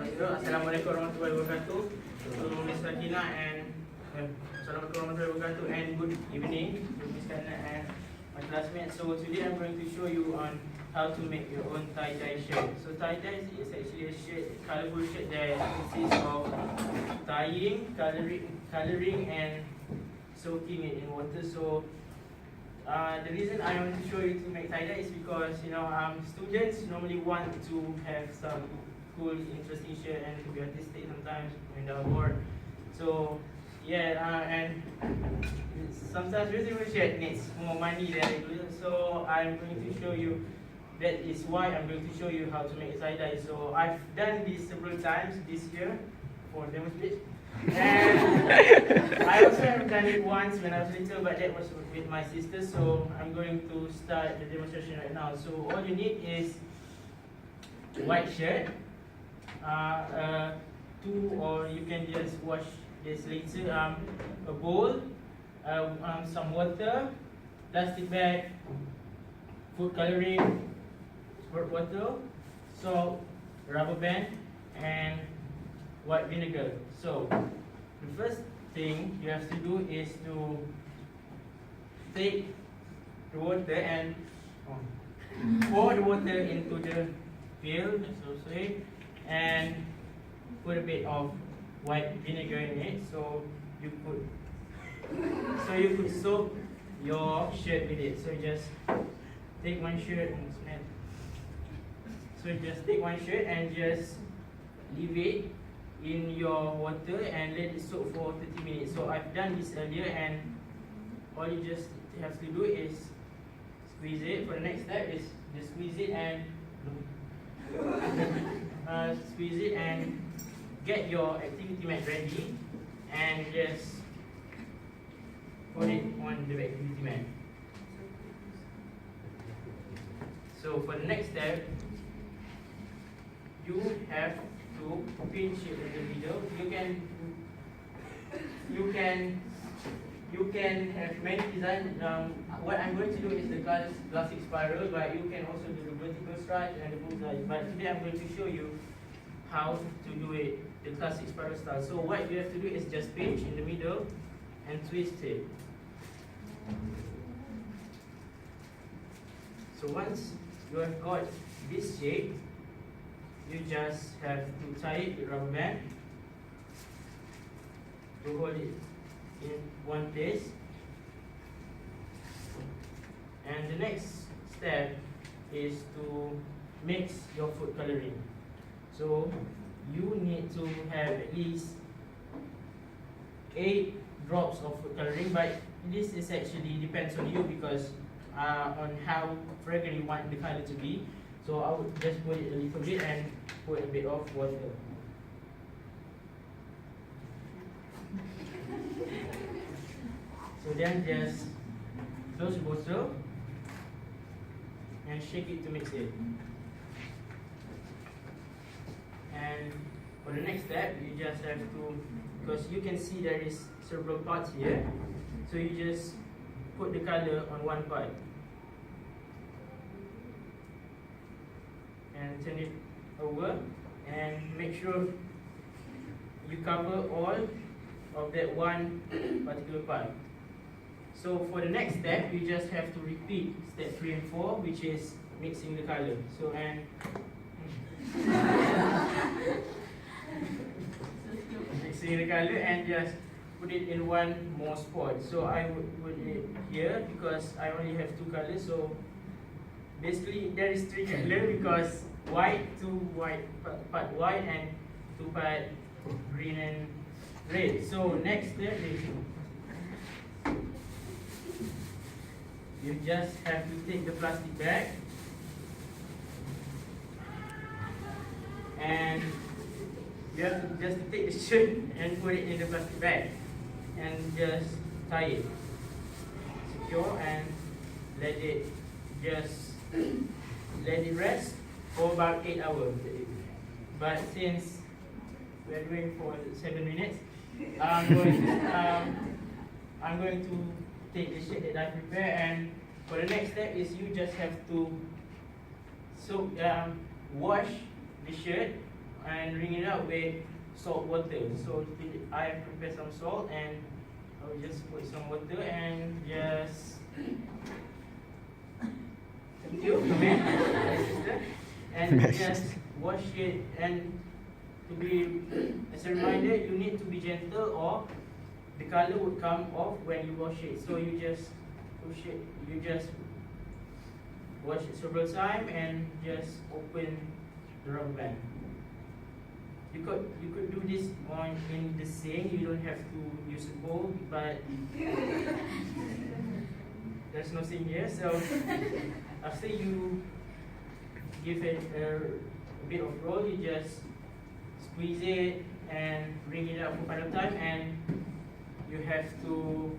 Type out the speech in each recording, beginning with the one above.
Assalamualaikum warahmatullahi wabarakatuh. So, Miss Sakina and Assalamualaikum warahmatullahi wabarakatuh and good evening to Miss Sakina and my classmates. So today I'm going to show you on how to make your own tie-dye shirt. So tie-dye is actually a shirt, colorful shirt that consists of tying, coloring and soaking it in water. So the reason I want to show you to make tie-dye is because students normally want to have some cool, interesting shirt and to be artistic sometimes when they're bored. So and sometimes reusable shirt needs more money than regular. So I'm going to show you. That is why I'm going to show you how to make a tie-dye. So I've done this several times this year for demonstration. And I also have done it once when I was little, but that was with my sister. So I'm going to start the demonstration right now. So all you need is white shirt, or you can just wash this later. A bowl, some water, plastic bag, food coloring, sport bottle, salt, rubber band, and white vinegar. So the first thing you have to do is to take the water and pour the water into the pail, so say, and put a bit of white vinegar in it. So you could soak your shirt with it. So just take one shirt and smell. So just take one shirt and just leave it in your water and let it soak for 30 minutes. So I've done this earlier, and all you just have to do is squeeze it. For the next step is just squeeze it and get your activity mat ready and just put it on the activity mat. So for the next step, you have to pinch it in the middle. You can have many designs. What I'm going to do is the classic spiral, but you can also do the vertical stripe and the bullseye. But today I'm going to show you how to do it the classic spiral style. So what you have to do is just pinch in the middle and twist it. So once you have got this shape, you just have to tie it with rubber band to hold it in one place. And the next step is to mix your food coloring. So you need to have at least 8 drops of food coloring, but this is actually depends on you because on how fragrant you want the color to be. So I would just put it a little bit and put a bit of water. So then just close the bottle and shake it to mix it. And for the next step, you just have to, because you can see there is several parts here, so you just put the color on one part and turn it over and make sure you cover all of that one particular part. So for the next step, you just have to repeat step 3 and 4, which is mixing the color. So mixing the color and just put it in one more spot. So I would put it here because I only have 2 colors. So basically there is 3 colors because two white part white and 2 part green and red. So next step is you just have to take the plastic bag and you have to just take the shirt and put it in the plastic bag and just tie it secure and let it rest for about 8 hours. But since we're doing for 7 minutes, I'm going to take the shirt that I prepared, and for the next step is you just have to wash the shirt and wring it out with salt water. So I have prepared some salt, and I will just put some water and just thank you, and just wash it. And to be as a reminder, you need to be gentle, or the color would come off when you wash it. So you just push it, you just wash it several times and just open the rubber band. You could do this on in the sink. You don't have to use a bowl, but there's no sink here. So after you give it a bit of roll, you just squeeze it and bring it up for final time, and you have to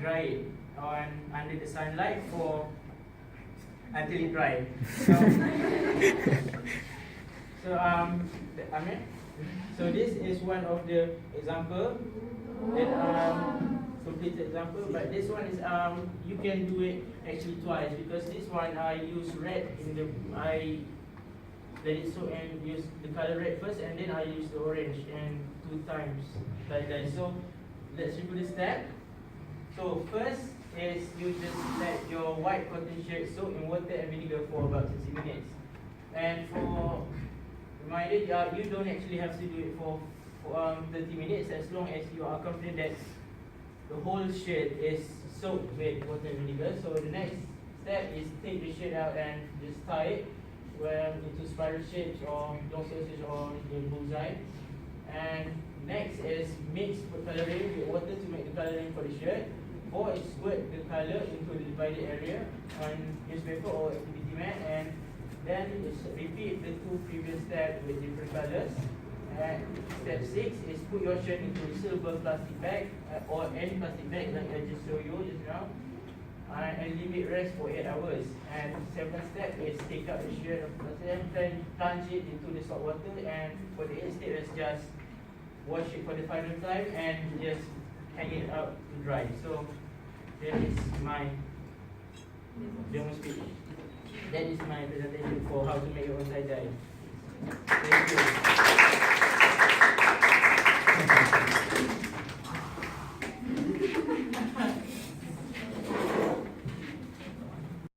dry it on under the sunlight for until it dry. So this is one of the example that complete example, but this one is you can do it actually twice, because this one I use red in the I let it soak and use the color red first, and then I use the orange and 2 times like that. So let's review the step. So first is you just let your white cotton shirt soak in water and vinegar for about 30 minutes. And for reminder, you don't actually have to do it for 30 minutes, as long as you are confident that the whole shirt is soaked with water and vinegar. So the next step is take the shirt out and just tie it into spiral shapes or dorsal shapes or the bullseye. And next is mix coloring with water to make the coloring for the shirt, or squirt the color into the divided area on newspaper or activity mat, and then repeat the 2 previous steps with different colors. And step 6 is put your shirt into a silver plastic bag or any plastic bag like I just showed you just now, and leave it rest for 8 hours. And 7th step is take out the shirt and plunge it into the salt water, and for the 8th step is just wash it for the final time and just hang it out to dry. So that is my demo speech. That is my presentation for how to make your own tie-dye. Thank you.